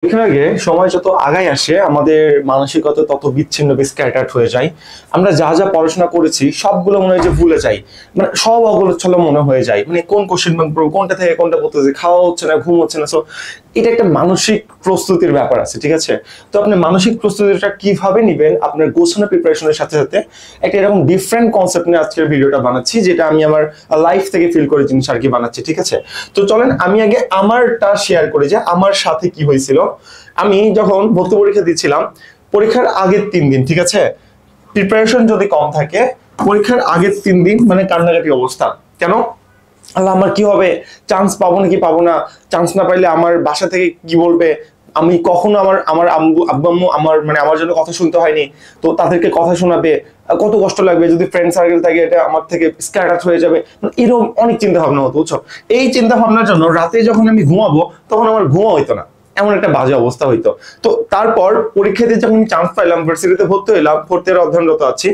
এখানে আগে সময় যত আগায় আসে আমাদের মানসিকতা তত বিচ্ছিন্ন স্ক্যাটার্ড হয়ে যায়। আমরা যা যা পড়াশোনা করেছি সবগুলো মনে হয় যে ভুলে যাই, মানে সব অগোছালো মনে হয়ে যায়, মানে কোন কোশ্চেন ব্যাংক পড়বো, কোনটা থেকে কোনটা পড়তেছে, খাওয়া হচ্ছে না, ঘুম হচ্ছে না। সো এটা একটা মানসিক প্রস্তুতির ব্যাপার আছে, ঠিক আছে? তো আপনি মানসিক প্রস্তুতিটা কিভাবে নিবেন আপনার গোছানো প্রিপারেশনের সাথে সাথে একটা এরকম ডিফারেন্ট কনসেপ্ট নিয়ে আজকের ভিডিওটা বানাচ্ছি, যেটা আমি আমার লাইফ থেকে ফিল করে জিনিস আর কি বানাচ্ছি, ঠিক আছে? তো চলেন আমি আগে আমারটা শেয়ার করি যে আমার সাথে কি হয়েছিল। আমি যখন ভর্তি পরীক্ষা দিচ্ছিলাম, পরীক্ষার আগের 3 দিন, ঠিক আছে, প্রিপারেশন যদি কম থাকে পরীক্ষার আগের 3 দিন মানে কান্নাকাটি অবস্থা। কেন? আল্লাহ আমার কি হবে, চান্স পাবো নাকি পাবো না, চান্স না পাইলে আমার বাসা থেকে কি বলবে, আমি কখনো আমার আমার আব্বু আম্মু আমার মানে আমার জন্য কথা শুনতে হয়নি, তো তাদেরকে কথা শোনাবে, কত কষ্ট লাগবে, যদি ফ্রেন্ড সার্কেল থাকে এটা আমার থেকে স্ক্যাটার হয়ে যাবে, এরকম অনেক চিন্তা ভাবনা হতো, বুঝছো? এই চিন্তা ভাবনার জন্য রাতে যখন আমি ঘুমাবো তখন আমার ঘুমা হইতো না, এমন একটা বাজে অবস্থা হইতো। তো তারপর পরীক্ষাতে যখন চান্স পাইলাম, ভার্সিটিতে ভর্তি হইলাম, ফোর্থ ইয়ার অধ্যয়নরত আছি,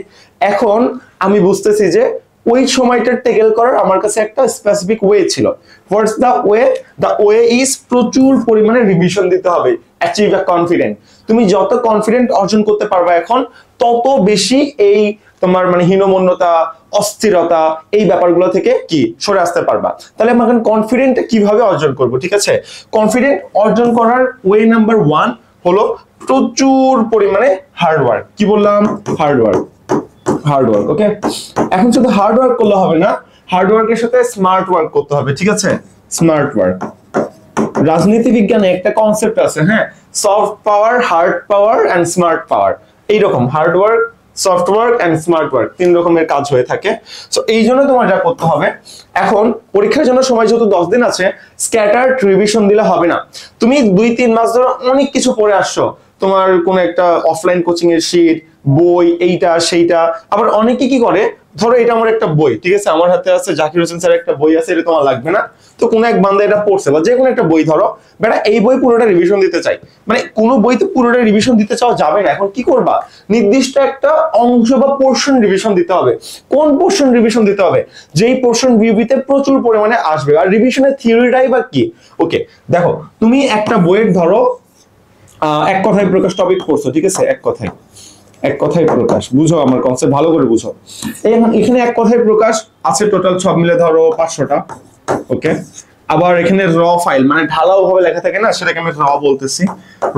এখন আমি বুঝতেছি যে ওই সময়টা টেকেল করার আমার কাছে একটা স্পেসিফিক ওয়ে ছিল। What's the way? The way is প্রচুর পরিমাণে রিভিশন দিতে হবে, অ্যাচিভ আ কনফিডেন্ট। তুমি যত কনফিডেন্ট অর্জন করতে পারবে এখন, তত বেশি এই তোমার মানে হীনমন্যতা, অস্থিরতা, এই ব্যাপারগুলো থেকে কি সরে আসতে পারবা। তাহলে আমরা এখন কনফিডেন্ট কিভাবে অর্জন করব, ঠিক আছে? কনফিডেন্ট অর্জন করার ওয়ে নাম্বার 1 হলো প্রচুর পরিমাণে হার্ডওয়ার্ক। কি বললাম? Hard work, hard work. ওকে, এখন শুধু হার্ডওয়ার্ক করলে হবে না, হার্ডওয়ার্কের সাথে স্মার্ট ওয়ার্ক করতে হবে, ঠিক আছে? Smart work. রাজনীতি বিজ্ঞানে একটা কনসেপ্ট আছে, হ্যাঁ, soft power, hard power and smart power. এইরকম hard work, soft work and smart work 3 রকমের কাজ হয়ে থাকে। সো এই জন্য তোমার যা করতে হবে, এখন পরীক্ষার জন্য সময় যেহেতু 10 দিন আছে, স্ক্যাটার্ড রিভিশন দিলে হবে না। তুমি 2-3 মাস ধরে অনেক কিছু পড়ে আসছো, তোমার কোন একটা অফলাইন কোচিং এর শীট, বই, এইটা সেইটা। আবার অনেকে কি করে, ধরো এটা আমার একটা বই, ঠিক আছে, আমার হাতে আছে জাকির হোসেন স্যার একটা বই আছে, এটা তোমার লাগবে না, তো কোন এক বান্দা এটা পড়ছে, বা যে কোনো একটা বই ধরো, বেটা এই বই পুরোটা রিভিশন দিতে চাই, মানে কোনো বই তো পুরোটা রিভিশন দিতে চাওয়া যাবে না। এখন কি করবা, নির্দিষ্ট একটা অংশ বা পোর্শন রিভিশন দিতে হবে। কোন পোর্শন রিভিশন দিতে হবে? যেই পোর্শন বিউপিতে প্রচুর পরিমাণে আসবে। আর রিভিশনের থিওরিটাই বা কি? ওকে, দেখো তুমি একটা বইয়ের ধরো এক কথায় প্রকাশ টপিক পড়ছো, ঠিক আছে, এক কথায়, এক কথায় প্রকাশ, বুঝো আমার কনসেপ্ট ভালো করে বুঝো। এখানে এক কথায় প্রকাশ আছে টোটাল সব মিলে ধরো 500টা। ওকে, আবার এখানে র ফাইল মানে ঢালাও ভাবে লেখা থাকে না, সেটাকে আমি র বলতেছি।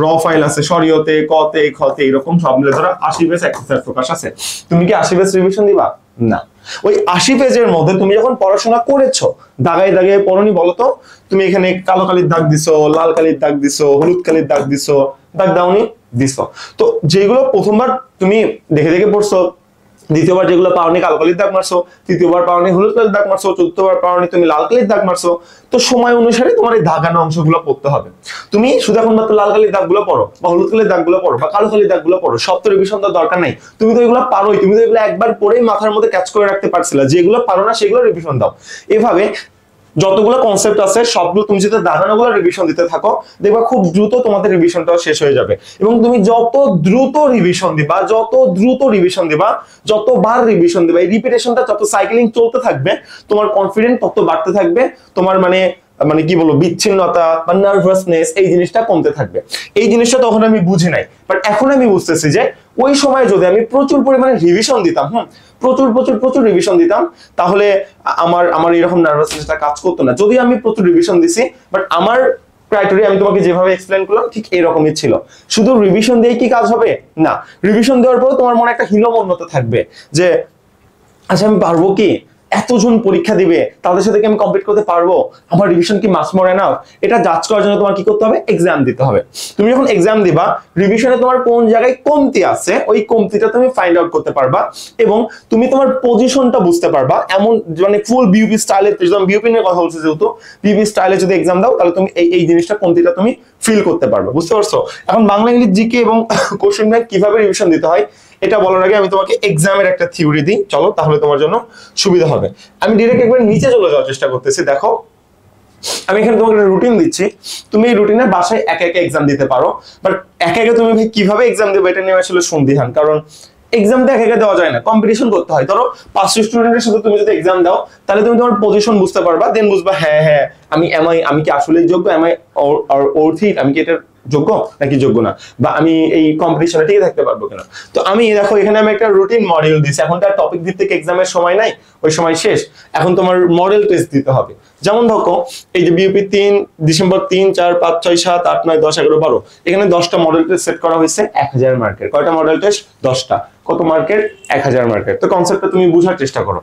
র ফাইল আছে শরীয়তে, কতে, খতে, এরকম সব মিলে ধরো 80 পেজ এক কথায় প্রকাশ আছে। তুমি কি 80 পেজ রিভিশন দিবা? না। ওই 80 পেজের মধ্যে তুমি যখন পড়াশোনা করেছো, দাগায় দাগায় পড়নি বলতো, তুমি এখানে কালো কালির দাগ দিছো, লাল কালির দাগ দিছো, হলুদ কালির দাগ দিছো, দাগ দাওনি? দিছো। তো যেগুলো প্রথমবার তুমি দেখে দেখে পড়ছো, দ্বিতীয়বার যেগুলো পাওনি কালো কালির দাগ মারছো, তৃতীয়বার পাওনি হলুদ কালির দাগ মারছো, চতুর্থবার পাওনি তুমি লাল কালির দাগ মারছো। তো সময় অনুসারে তোমার এই দাগানো অংশগুলো পড়তে হবে। তুমি শুধু এখন মাত্র লাল কালির দাগগুলো পড়ো, বা হলুদ কালির দাগগুলো পড়ো, বা কালো কালির দাগগুলো পড়ো, সব তো রিভিশন দেওয়ার দরকার নাই। তুমি তো এগুলো পারোই, তুমি তো এগুলো একবার পড়েই মাথার মধ্যে ক্যাচ করে রাখতে পারছিলা। যেগুলো পারো না সেগুলো রিভিশন দাও। এভাবে যতগুলো কনসেপ্ট আছে সবগুলো তুমি যদি দাগানোগুলো রিভিশন দিতে থাকো, দেখবা খুব দ্রুত তোমাদের রিভিশনটাও শেষ হয়ে যাবে। এবং তুমি যত দ্রুত রিভিশন দিবা, যত দ্রুত রিভিশন দিবা, যতবার রিভিশন দিবা, এই রিপিটেশনটা যত সাইক্লিং চলতে থাকবে, তোমার কনফিডেন্স তত বাড়তে থাকবে, তোমার মানে মানে কি বলবো, বিচ্ছিন্নতা বা নার্ভাসনেস এই জিনিসটা কমতে থাকবে। এই জিনিসটা তখন আমি বুঝি নাই, বাট এখন আমি বুঝতেছি যে ওই সময় যদি আমি প্রচুর পরিমাণে রিভিশন দিতাম, প্রচুর প্রচুর প্রচুর রিভিশন দিতাম, তাহলে আমার আমার এরকম নার্ভাসনেসটা কাজ করতো না। যদি আমি প্রচুর রিভিশন দিছি, বাট আমার ক্রাইটেরিয়া আমি তোমাকে যেভাবে এক্সপ্লেন করলাম ঠিক এরকমই ছিল। শুধু রিভিশন দিয়ে কি কাজ হবে? না। রিভিশন দেওয়ার পর তোমার মনে একটা হীনমন্যতা থাকবে যে আচ্ছা আমি পারবো কি, এতজন পরীক্ষা দিবে, তাদের সাথে কি আমি কমপ্লিট করতে পারবো, আমার রিভিশন কি মাস মোর এনাফ? এটা জাজ করার জন্য তোমার কি করতে হবে? এক্সাম দিতে হবে। তুমি যখন এক্সাম দিবা, রিভিশনে তোমার কোন জায়গায় কমতি আছে, ওই কমতিটা তুমি ফাইন্ড আউট করতে পারবা, এবং তুমি তোমার পজিশনটা বুঝতে পারবা। এমন মানে ফুল বিউপি স্টাইলে, বিউপি নিয়ে কথা বলছি যেহেতু, বিউপি স্টাইলে যদি এক্সাম দাও, তাহলে তুমি এই জিনিসটা কমতিটা তুমি ফিল করতে পারবা। বুঝতে পারছো? এখন বাংলা, ইংলিশ, জিকে এবং কোশ্চেন ব্যাংক কিভাবে রিভিশন দিতে হয় এটা বলার আগে আমি তোমাকে এক্সামের একটা থিওরি দিই, চলো, তাহলে তোমার জন্য সুবিধা হবে। আমি ডিরেক্ট একবার নিচে চলে যাওয়ার চেষ্টা করতেছি। দেখো আমি এখানে তোমাকে একটা রুটিন দিচ্ছি, তুমি এই রুটিনে বাসায় একা একা এক্সাম দিতে পারো, বাট একা একা তুমি কিভাবে এক্সাম দেবে এটা নিয়ে আসলে সন্দিহান। কারণ এক্সামটা একা একা দেওয়া যায় না, কম্পিটিশন করতে হয়। ধরো 500 স্টুডেন্টের সাথে তুমি যদি এক্সাম দাও, তাহলে তুমি তোমার পজিশন বুঝতে পারবা, দেন বুঝবা হ্যাঁ হ্যাঁ আমি কি আসলে যোগ্য, আমি কি এটার যোগ্য নাকি যোগ্য না, বা আমি এই কম্পিটিশনে টিকে থাকতে পারবো কিনা। তো আমি দেখো এখানে আমি একটা রুটিন মডিউল দিচ্ছি, এখন তার টপিক ভিত্তিক এক্সামের সময় নাই, ওই সময় শেষ, এখন তোমার মডেল টেস্ট দিতে হবে। যেমন দেখো এই যে বিউপি 3 ডিসেম্বর 3 4 5 6 7 8 9 10 11 12 এখানে 10টা মডেল টেস্ট সেট করা হয়েছে 1000 মার্কের। কয়টা মডেল টেস্ট? 10টা। কত মার্কের? 1000 মার্কের। তো কনসেপ্টটা তুমি বোঝার চেষ্টা করো।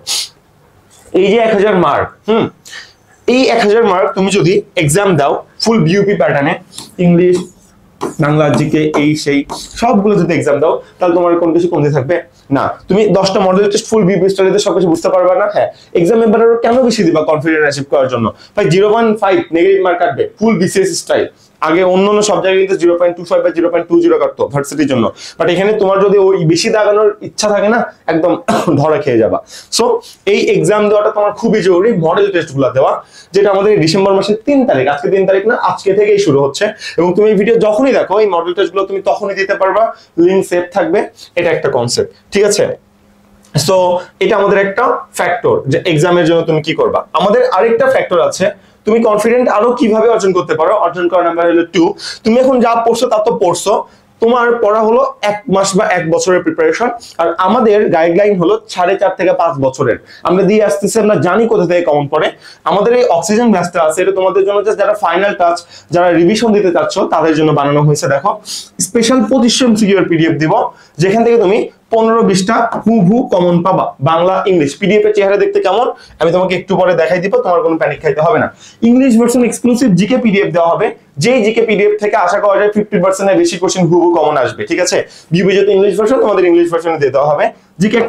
এই যে 1000 মার্ক, এই 1000 মার্ক তুমি যদি এক্সাম দাও ফুল বিউপি প্যাটার্নে, ইংলিশ বাংলা জিকে এই সেই সবগুলো যদি এক্সাম দাও, তাহলে তোমার কোন কিছু কমতে থাকবে না। তুমি 10টা মডেল টেস্ট ফুল বিউপি স্টাডিতে সবকিছু বুঝতে পারবে না। হ্যাঁ, এক্সাম এবার কেন বেশি দিবা কনফিডেন্স অ্যাচিভ করার জন্য? ভাই 0.5 নেগেটিভ মার্ক কাটবে ফুল বিসিএস স্টাইল। আগে অন্যান্য সব জায়গায় কিন্তু 0.25 বা 0.20 কাটতো ভার্সিটির জন্য, বাট এখানে তোমার যদি ওই বেশি দাগানোর ইচ্ছা থাকে না, একদম ধরা খেয়ে যাবা। সো এই এক্সাম দেওয়াটা তোমার খুবই জরুরি, মডেল টেস্টগুলো দেওয়া, যেটা আমাদের ডিসেম্বর মাসের 3 তারিখ, আজকে 3 তারিখ না, আজকে থেকেই শুরু হচ্ছে। এবং তুমি এই ভিডিও যখনই দেখো এই মডেল টেস্টগুলো তুমি তখনই দিতে পারবা, লিংক সেভ থাকবে। এটা একটা কনসেপ্ট, ঠিক আছে? সো এটা আমাদের একটা ফ্যাক্টর যে এক্সামের জন্য তুমি কি করবা। আমাদের আরেকটা ফ্যাক্টর আছে, তুমি কনফিডেন্ট আরো কিভাবে অর্জন করতে পারো। অর্জন করার নাম্বার হলো 2। তুমি এখন যা পড়ছো তা তো পড়ছো, তোমার পড়া হলো 1 মাস বা 1 বছরের প্রিপারেশন, আর আমাদের গাইডলাইন হলো 4.5 থেকে 5 বছরের। আমরা দিয়ে আসতেছি, আমরা জানি কোথা থেকে কমন পড়ে। আমাদের এই অক্সিজেন ব্যাচটা আছে, এটা তোমাদের জন্য যারা ফাইনাল টাচ, যারা রিভিশন দিতে চাচ্ছ তাদের জন্য বানানো হয়েছে। দেখো স্পেশাল 25 MCQ এর পিডিএফ দিব, যেখান থেকে তুমি 15-20টা হুবহু কমন পাবা। বাংলা ইংলিশ পিডিএফ এর চেহারা দেখতে কেমন আমি তোমাকে একটু পরে দেখাই দিব, তোমার কোনো প্যানিক খাইতে হবে না। English version exclusive GK PDF দেওয়া হবে, যেই জিকে পিডিএফ থেকে আশা করা যায় 50% এর বেশি কোশ্চেন হুবহু কমন আসবে, ঠিক আছে? বিউপি যেহেতু ইংলিশ ভার্সন, তোমাদের ইংলিশ ভার্সনে দিয়ে দেওয়া হবে। জিকে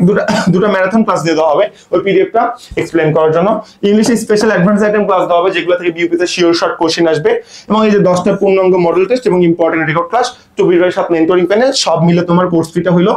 দুটো ম্যারাথন ক্লাস দিয়ে দেওয়া হবে ওই পিডিএফটা এক্সপ্লেন করার জন্য। ইংলিশে স্পেশাল অ্যাডভান্স আইটেম ক্লাস দেওয়া হবে, যেগুলো থেকে বিউপিতে শিওর শর্ট কোশ্চেন আসবে। এবং এই যে 10টা পূর্ণাঙ্গ মডেল টেস্ট এবং important record class, 24/7 mentoring panel, সব মিলে তোমার কোর্স ফিটা হইলো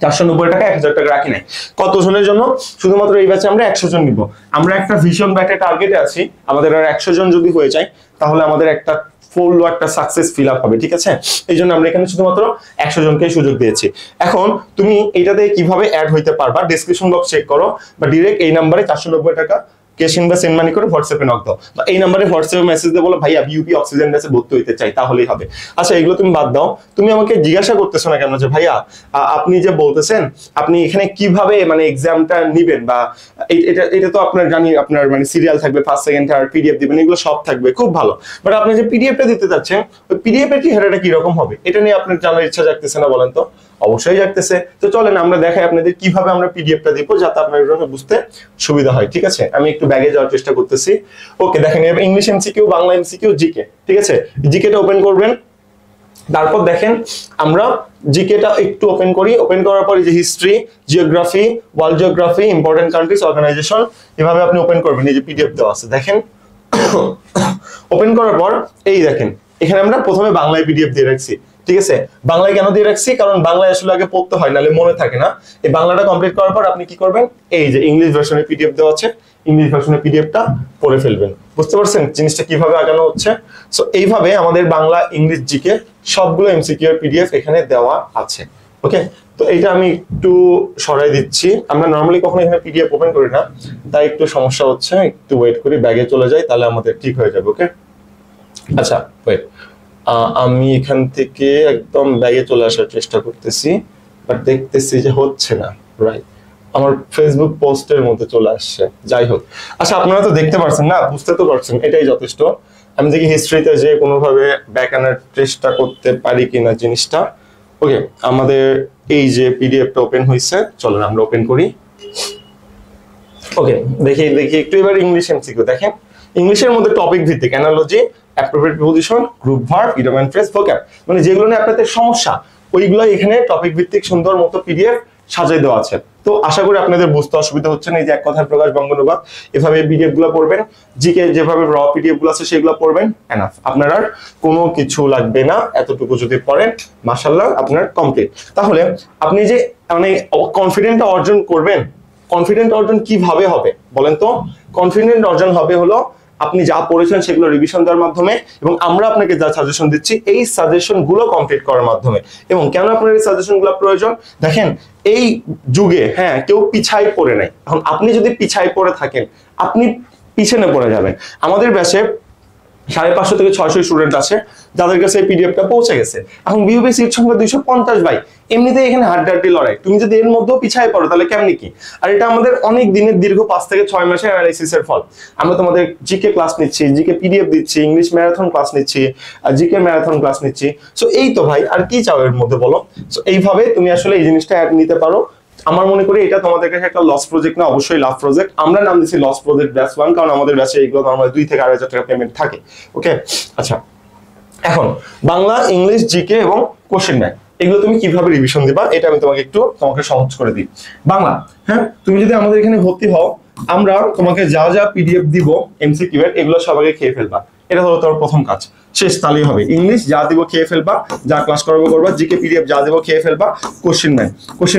490 টাকা। 1000 টাকা রাখি নাই। কতজনের জন্য? শুধুমাত্র এই ব্যাচে আমরা 100 জন নিব। আমরা একটা ভিশন বা একটা টার্গেটে আছি, আমাদের আর 100 জন যদি হয়ে যায় তাহলে আমাদের একটা ফুল একটা সাকসেস ফিল আপ হবে, ঠিক আছে? এই জন্য আমরা এখানে শুধুমাত্র 100 জনকে সুযোগ দিয়েছি। এখন তুমি এটাতে কিভাবে অ্যাড হইতে পারবা, ডেসক্রিপশন বক্স চেক করো, বা ডিরেক্ট এই নাম্বারে 490 টাকা ক্যাশ ইন বা সেন্ড মানি করে হোয়াটসঅ্যাপে নক দাও, বা এই নাম্বারে হোয়াটসঅ্যাপে মেসেজ দিয়ে বলো ভাইয়া বিউপি অক্সিজেন ব্যাচে ভর্তি হইতে চাই, তাহলেই হবে। আচ্ছা এগুলো তুমি বাদ দাও, তুমি আমাকে জিজ্ঞাসা করতেছো না কেন যে ভাইয়া আপনি যে বলতেছেন আপনি এখানে কিভাবে মানে এক্সামটা নিবেন, বা এটা তো আপনার জানি আপনার মানে সিরিয়াল থাকবে, ফার্স্ট সেকেন্ড থার্ড পিডিএফ দিবেন, এগুলো সব থাকবে, খুব ভালো। বাট আপনি যে পিডিএফটা দিতে যাচ্ছেন ওই পিডিএফ এর চেহারাটা কি রকম হবে, এটা নিয়ে আপনার জানার ইচ্ছা জাগতেছে না বলেন তো? অবশ্যই জাগতেছে। তো চলেন আমরা দেখাই আপনাদের কিভাবে আমরা পিডিএফটা দিব, যাতে আপনার বুঝতে সুবিধা হয়, ঠিক আছে? আমি একটু ব্যাগে যাওয়ার চেষ্টা করতেছি। ওকে, দেখেন এবার English MCQ, Bangla MCQ, GK, ঠিক আছে? জিকেটা ওপেন করবেন, তারপর দেখেন আমরা জিকেটা একটু ওপেন করি। ওপেন করার পর এই যে history, geography, world geography, important countries, organisation, এভাবে আপনি ওপেন করবেন। এই যে পিডিএফ দেওয়া আছে দেখেন। ওপেন করার পর এই দেখেন এখানে আমরা প্রথমে বাংলায় পিডিএফ দিয়ে রাখছি, ঠিক আছে? বাংলায় কেন দিয়ে রাখছি? কারণ বাংলায় আসলে আগে পড়তে হয়, নাহলে মনে থাকে না। এই বাংলাটা কমপ্লিট করার পর আপনি কি করবেন, এই যে ইংলিশ ভার্সনের পিডিএফ দেওয়া আছে, ইংলিশ ভার্সনের পিডিএফটা পড়ে ফেলবেন। বুঝতে পারছেন জিনিসটা কিভাবে আগানো হচ্ছে? সো এইভাবে আমাদের বাংলা, ইংলিশ, জিকে সবগুলো এমসিকিউ এর পিডিএফ এখানে দেওয়া আছে। ওকে, তো এটা আমি একটু সরাই দিচ্ছি। আমরা নরমালি কখনো এখানে পিডিএফ ওপেন করি না, তাই একটু সমস্যা হচ্ছে। একটু ওয়েট করি, ব্যাগে চলে যাই, তাহলে আমাদের ঠিক হয়ে যাবে। ওকে, আচ্ছা ওয়েট, আমি এখান থেকে একদম ব্যাগে চলে আসার চেষ্টা করতেছি, বাট দেখতেছি যে হচ্ছে না। রাইট, আমার ফেসবুক পোস্টের মধ্যে চলে আসছে। যাই হোক, আচ্ছা আপনারা তো দেখতে পারছেন না, বুঝতে তো পারছেন, এটাই যথেষ্ট। আমি দেখি হিস্ট্রিতে যে কোনোভাবে ব্যাক আনার চেষ্টা করতে পারি কিনা জিনিসটা। ওকে, আমাদের এই যে পিডিএফটা ওপেন হয়েছে, চলুন আমরা ওপেন করি। ওকে, দেখি একটু এবার ইংলিশ এমসিকিউ দেখেন। ইংলিশের মধ্যে টপিক ভিত্তিক analogy, appropriate preposition, group verb, idiom and phrase, vocab, মানে যেগুলো নিয়ে আপনাদের সমস্যা ওইগুলো এখানে টপিক ভিত্তিক সুন্দর মতো পিডিএফ সাজিয়ে দেওয়া আছে। তো আশা করি আপনাদের বুঝতে অসুবিধা হচ্ছে না। এই যে এক কথায় প্রকাশ বঙ্গানুবাদ, এভাবে পিডিএফ গুলো পড়বেন, জিকে যেভাবে র পিডিএফ গুলো আছে সেগুলো পড়বেন, এনাফ। আপনার আর কোনো কিছু লাগবে না, এতটুকু যদি পড়েন মাশাআল্লাহ আপনার কমপ্লিট। তাহলে আপনি যে মানে কনফিডেন্ট অর্জন করবেন, কনফিডেন্ট অর্জন কিভাবে হবে বলেন তো? কনফিডেন্ট অর্জন হবে হলো আপনি যা পড়েছেন সেগুলো রিভিশন দেওয়ার মাধ্যমে, এবং আমরা আপনাকে যা সাজেশন দিচ্ছি এই সাজেশন গুলো কমপ্লিট করার মাধ্যমে। এবং কেন আপনার এই সাজেশন গুলো প্রয়োজন? দেখেন এই যুগে হ্যাঁ কেউ পিছাই পড়ে নাই। এখন আপনি যদি পিছাই পড়ে থাকেন আপনি পিছনে পড়ে যাবেন। আমাদের ব্যাচে 550 থেকে 600 স্টুডেন্ট আছে যাদের কাছে এই পিডিএফটা পৌঁছে গেছে। এখন বিউপি সিট সংখ্যা 250 ভাই, এমনিতেই এখানে হাড্ডাহাড্ডি লড়াই, তুমি যদি এর মধ্যেও পিছায় পড়ো তাহলে কেমনি কি। আর এটা আমাদের অনেক দিনের দীর্ঘ 5 থেকে 6 মাসের অ্যানালাইসিসের ফল। আমরা তোমাদের জিকে ক্লাস নিচ্ছি, জিকে পিডিএফ দিচ্ছি, ইংলিশ ম্যারাথন ক্লাস নিচ্ছি, জিকে ম্যারাথন ক্লাস নিচ্ছি। সো এই তো ভাই, আর কি চাও এর মধ্যে বলো। সো এইভাবে তুমি আসলে এই জিনিসটা নিতে পারো। আমার মনে করি এটা তোমাদের কাছে একটা লস প্রজেক্ট না, অবশ্যই লাভ প্রজেক্ট। আমরা নাম দিচ্ছি লস প্রজেক্ট ব্যাচ 1, কারণ আমাদের ব্যাচে এইগুলো নরমালি 2 থেকে 2,500 টাকা পেমেন্ট থাকে। ওকে, আচ্ছা এখন বাংলা, ইংলিশ, জিকে এবং কোশ্চেন ব্যাংক এগুলো তুমি কিভাবে রিভিশন দিবা এটা আমি তোমাকে সহজ করে দিই। বাংলা, হ্যাঁ তুমি যদি আমাদের এখানে ভর্তি হও, আমরা তোমাকে যা যা পিডিএফ দিব এমসিকিউ এর, এগুলো সবাইকে খেয়ে ফেলবা। এটা হলো তোমার প্রথম কাজ, শেষ তাহলেই হবে। ইংলিশ যা দিব খেয়ে ফেলবা, যা ক্লাস করবো করবা। জিকে পিডিএফ যা দিব খেয়ে ফেলবা। কোশ্চেন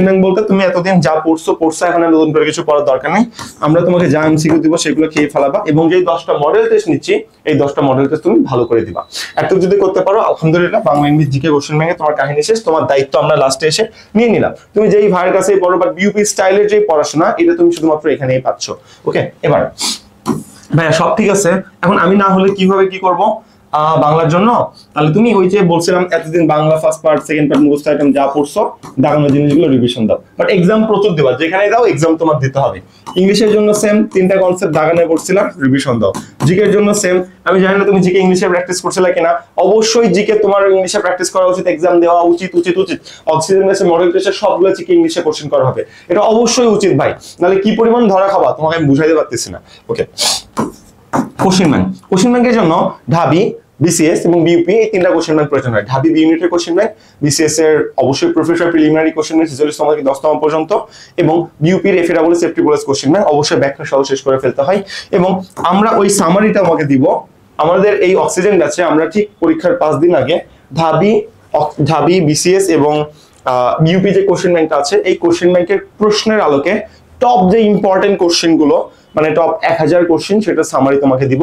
ব্যাংক বলতে তুমি এতদিন যা পড়ছো এখন নতুন করে কিছু পড়ার দরকার নেই। আমরা তোমাকে যা এমসিকিউ দিব সেগুলো খেয়ে ফেলাবা, এবং যেই 10টা মডেল টেস্ট নিচ্ছি এই 10টা মডেল টেস্ট তুমি ভালো করে দিবা। এত যদি করতে পারো আলহামদুলিল্লাহ, বাংলা, ইংলিশ, জিকে, কোশ্চেন ব্যাংকে তোমার কাহিনী শেষ। তোমার দায়িত্ব আমরা লাস্টে এসে নিয়ে নিলাম। তুমি যেই ভাইয়ের কাছে পড়ো বা বিউপি স্টাইলের যে পড়াশোনা, এটা তুমি শুধুমাত্র এখানেই পাচ্ছ। ওকে, এবার ভাইয়া সব ঠিক আছে, এখন আমি না হলে কিভাবে কি করব বাংলার জন্য? তাহলে তুমি ওই যে বলছিলাম এতদিন Bangla first part, second part, মুখস্থ আইটেম যা পড়ছো দাগানো জিনিসগুলো রিভিশন দাও। বাট এক্সাম প্রচুর দেবা, যেখানে দাও এক্সাম তোমার দিতে হবে। ইংলিশের জন্য সেম 3টা কনসেপ্ট দাগানো পড়ছিলাম, রিভিশন দাও। জিকের জন্য সেম, আমি জানি না তুমি জিকে ইংলিশে প্র্যাকটিস করছিলে কিনা, অবশ্যই জিকে তোমার ইংলিশে প্র্যাকটিস করা উচিত, এক্সাম দেওয়া উচিত উচিত উচিত। অক্সিজেন গ্যাসের মডেল টেস্টে সবগুলো জিকে ইংলিশে কোশ্চেন করা হবে, এটা অবশ্যই উচিত ভাই, নাহলে কি পরিমাণ ধরা খাবা তোমাকে আমি বুঝাইতে পারতেছি না। ওকে, কোশ্চেন ব্যাংকের জন্য ঢাবি, বিসিএস এবং বিইউপি এই 3টা কোশ্চেন ব্যাংক প্রয়োজন হয়। ঢাবি বি ইউনিটের কোশ্চেন ব্যাংক, বিসিএস এর অবশ্যই প্রফেসর প্রিলিমিনারি কোশ্চেন ব্যাংক 46তম থেকে 10তম পর্যন্ত, এবং বিইউপির এফএডব্লিউ সেফটি বলেস কোশ্চেন ব্যাংক অবশ্যই ব্যাখ্যা সহ শেষ করে ফেলতে হয়। এবং আমরা ওই সামারিটা আমাকে দিব আমাদের এই অক্সিজেন ব্যাচে। আমরা ঠিক পরীক্ষার 5 দিন আগে ঢাবি, বিসিএস এবং বিইউপি যে কোশ্চেন ব্যাংকটা আছে, এই কোশ্চেন ব্যাংকের প্রশ্নের আলোকে টপ যে ইম্পর্টেন্ট কোশ্চেন গুলো, মানে টপ 1000 কোশ্চেন, সেটা সামারি তোমাকে দিব।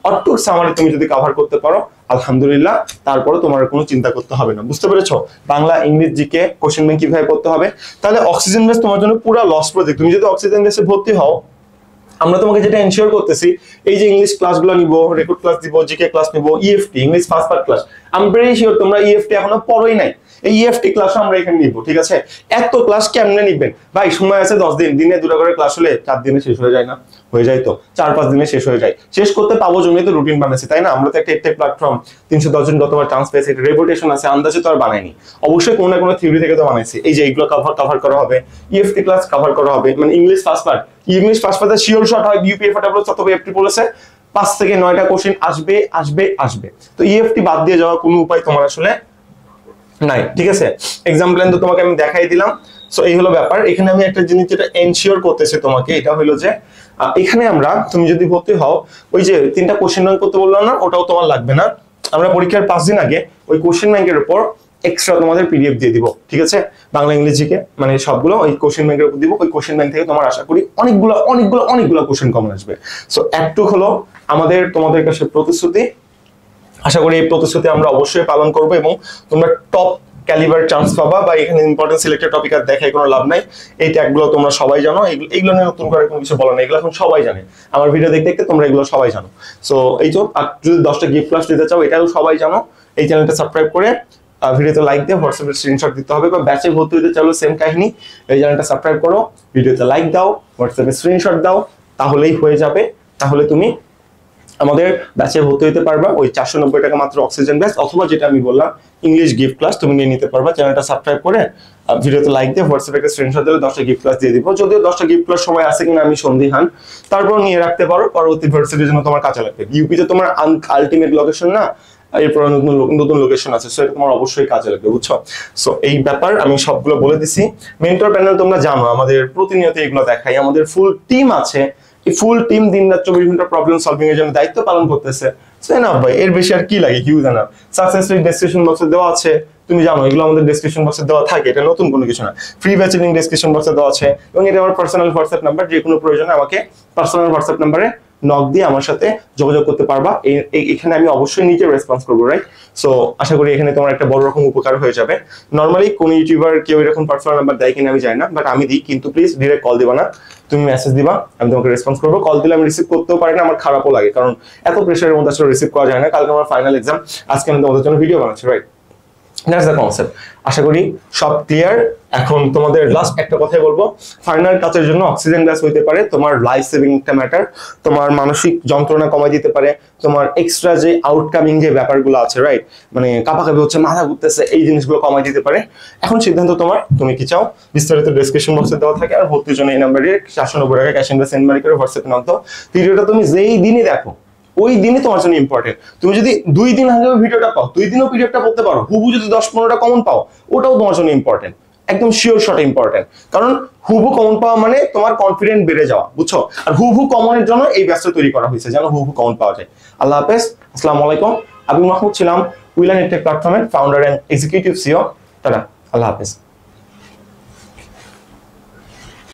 অট্টুর সামারি তুমি যদি কভার করতে পারো আলহামদুলিল্লাহ, তারপরে তোমার কোনো চিন্তা করতে হবে না। বুঝতে পেরেছো Bangla, English, GK, question bank কিভাবে করতে হবে? তাহলে অক্সিজেন বেস তোমার জন্য পুরো লস প্রজেক্ট। তুমি যদি অক্সিজেন বেসে ভর্তি হও, আমরা তোমাকে যেটা এনশিওর করতেছি, এই যে ইংলিশ ক্লাসগুলো নিব, রেকর্ড ক্লাস দিব, জিকে ক্লাস নিব, EFT English first part class, আমি ভেরি শিওর তোমরা ইএফটি এখনো পড়োই নাই। এই ইএফটি ক্লাস আমরা এখানে নিব, ঠিক আছে? এত ক্লাস কেমনে নিবেন ভাই? সময় আছে 10 দিন, দিনে 2টা করে ক্লাস হলে 4 দিনে শেষ হয়ে যায় না? হয়ে যায় তো, 4-5 দিনে শেষ হয়ে যায়। শেষ করতে পাবো জন্য তো রুটিন বানাইছি, তাই না? আমরা তো একটা প্ল্যাটফর্ম, 310 জন গতবার চান্স পেয়েছে, একটা রেপুটেশন আছে, আন্দাজে তো আর বানাইনি, অবশ্যই কোনো না কোনো থিওরি থেকে তো বানাইছি। এই যে এইগুলো কভার করা হবে, ইএফটি ক্লাস কভার করা হবে, মানে English first part sure shot হয় বিইউপি এফএডব্লিউ অথবা এফটি বলেছে 5 থেকে 9টা কোশ্চেন আসবে। তো ইএফটি বাদ দিয়ে যাওয়ার কোনো উপায় তোমার আসলে নাই, ঠিক আছে? এক্সাম প্ল্যান তো তোমাকে আমি দেখাই দিলাম। সো এই হলো ব্যাপার। এখানে আমি একটা জিনিস যেটা এনশিওর করতেছি তোমাকে, এটা হলো যে এখানে তুমি যদি ভর্তি হও, ওই যে 3টা কোশ্চেন ব্যাংক করতে বললাম না, ওটাও তোমার লাগবে না। আমরা পরীক্ষার 5 দিন আগে ওই কোশ্চেন ব্যাংকের উপর এক্সট্রা তোমাদের পিডিএফ দিয়ে দিব, ঠিক আছে? বাংলা, ইংলিশ, জিকে মানে সবগুলো ওই কোশ্চেন ব্যাংকের উপর দিব। ওই কোশ্চেন ব্যাংক থেকে তোমার আশা করি অনেকগুলো কোশ্চেন কমন আসবে। সো একটু হলো আমাদের তোমাদের কাছে প্রতিশ্রুতি, আশা করি এই প্রতিশ্রুতি আমরা অবশ্যই পালন করব এবং তোমরা টপ ক্যালিবার চান্স পাবা। বা এখানে ইম্পর্টেন্ট সিলেক্টেড টপিক আর দেখায় কোনো লাভ নাই, এই ট্যাগগুলো তোমরা সবাই জানো, এইগুলো নিয়ে নতুন করে কোনো কিছু বলা নেই, এগুলো এখন সবাই জানে। আমার ভিডিও দেখতে দেখতে তোমরা এগুলো সবাই জানো। সো এই তো, আর যদি 10টা গিফট ক্লাস দিতে চাও এটাও সবাই জানো। এই চ্যানেলটা সাবস্ক্রাইব করে ভিডিওতে লাইক দিয়ে হোয়াটসঅ্যাপে স্ক্রিনশট দিতে হবে। বা ব্যাচে ভর্তি হতে চাইলে সেম কাহিনী, এই চ্যানেলটা সাবস্ক্রাইব করো, ভিডিওতে লাইক দাও, হোয়াটসঅ্যাপে স্ক্রিনশট দাও, তাহলেই হয়ে যাবে। তাহলে তুমি আমাদের ব্যাচে ভর্তি হতে পারবা। ওই 490 টাকা মাত্র অক্সিজেন ব্যাচ, অথবা যেটা আমি বললাম ইংলিশ গিফট ক্লাস তুমি নিয়ে নিতে পারবা। চ্যানেলটা সাবস্ক্রাইব করে ভিডিওতে লাইক দিয়ে হোয়াটসঅ্যাপে একটা স্ক্রিনশট দিলে 10টা গিফট ক্লাস দিয়ে দিব। যদিও 10টা গিফট ক্লাস সময় আছে কিনা আমি সন্দিহান, তারপর নিয়ে রাখতে পারো, পরবর্তী ভার্সিটির জন্য তোমার কাজে লাগবে। ইউপিতে তোমার আলটিমেট লোকেশন না, এরপর নতুন লোকেশন আছে, সো এটা তোমার অবশ্যই কাজে লাগবে, বুঝছো? সো এই ব্যাপার আমি সবগুলো বলে দিছি। মেন্টর প্যানেল তোমরা জানো আমাদের প্রতিনিয়ত এগুলো দেখাই, আমাদের ফুল টিম আছে। এই ফুল টিম দিন-রাত 24 ঘন্টা প্রবলেম সলভিং এর জন্য দায়িত্ব পালন করতেছে। এনাফ ভাই, এর বেশি আর কি লাগে? Huge enough. Success rate description বক্সে দেওয়া আছে, তুমি জানো এগুলো আমাদের ডেসক্রিপশন বক্সে দেওয়া থাকে, এটা নতুন কোনো কিছু না। ফ্রি ব্যাচের লিংক ডেসক্রিপশন বক্সে দেওয়া আছে, এবং এটা আমার পার্সোনাল হোয়াটসঅ্যাপ নাম্বার, যে কোনো প্রয়োজনে আমাকে পার্সোনাল হোয়াটসঅ্যাপ নাম্বারে নক দিয়ে আমার সাথে যোগাযোগ করতে পারবা। এখানে আমি অবশ্যই নিজে রেসপন্স করবো, রাইট? সো আশা করি এখানে তোমার একটা বড় রকম উপকার হয়ে যাবে। নর্মালি কোন ইউটিউবার কেউ এরকম পার্সোনাল নাম্বার দেয় কিনা আমি জানি না, বাট আমি দিই, কিন্তু প্লিজ ডিরেক্ট কল দিবা না, তুমি মেসেজ দিবা, আমি তোমাকে রেসপন্স করবো। কল দিলে আমি রিসিভ করতেও পারি না, আমার খারাপও লাগে, কারণ এত প্রেশারের মধ্যে আসলে রিসিভ করা যায় না। কালকে আমার ফাইনাল এক্সাম, আজকে আমি তোমাদের জন্য ভিডিও বানাচ্ছি, রাইট? That's the concept. আশা করি সব ক্লিয়ার। এখন তোমাদের লাস্ট একটা কথাই বলবো, ফাইনাল কাজের জন্য অক্সিজেন গ্যাস হইতে পারে তোমার লাইফ সেভিং একটা ম্যাটার, তোমার মানসিক যন্ত্রণা কমাই দিতে পারে, তোমার এক্সট্রা যে আউটকামিং যে ব্যাপারগুলো আছে, রাইট, মানে কাঁপাকাঁপি হচ্ছে, মাথা ঘুরতেছে, এই জিনিসগুলো কমাই দিতে পারে। এখন সিদ্ধান্ত তোমার, তুমি কি চাও। বিস্তারিত ডেসক্রিপশন বক্সে দেওয়া থাকে, আর ভর্তির জন্য এই নাম্বারে 490 টাকা ক্যাশ ইনভয়েস সেন্ড মানি করে হোয়াটসঅ্যাপে নক দাও। ভিডিওটা তুমি যেই দিনই দেখো ওই দিনই তোমার জন্য ইম্পর্টেন্ট। তুমি যদি 2 দিন আগে ভিডিওটা পাও, 2 দিনও পিডিএফটা পড়তে পারো, হুবু যদি 10-15টা কমন পাও, ওটাও তোমার জন্য ইম্পর্টেন্ট, একদম শিওর শট ইম্পর্টেন্ট। কারণ হুবু কমন পাওয়া মানে তোমার কনফিডেন্ট বেড়ে যাওয়া, বুঝছো? আর হুবু কমনের জন্য এই ব্যাচটা তৈরি করা হয়েছে, যেন হুবু কমন পাওয়া যায়। আল্লাহ হাফেজ, আসসালামু আলাইকুম। আবু মাহমুদ ছিলাম, উইলান টেক প্ল্যাটফর্মের founder and executive CEO. Tata, আল্লাহ হাফেজ।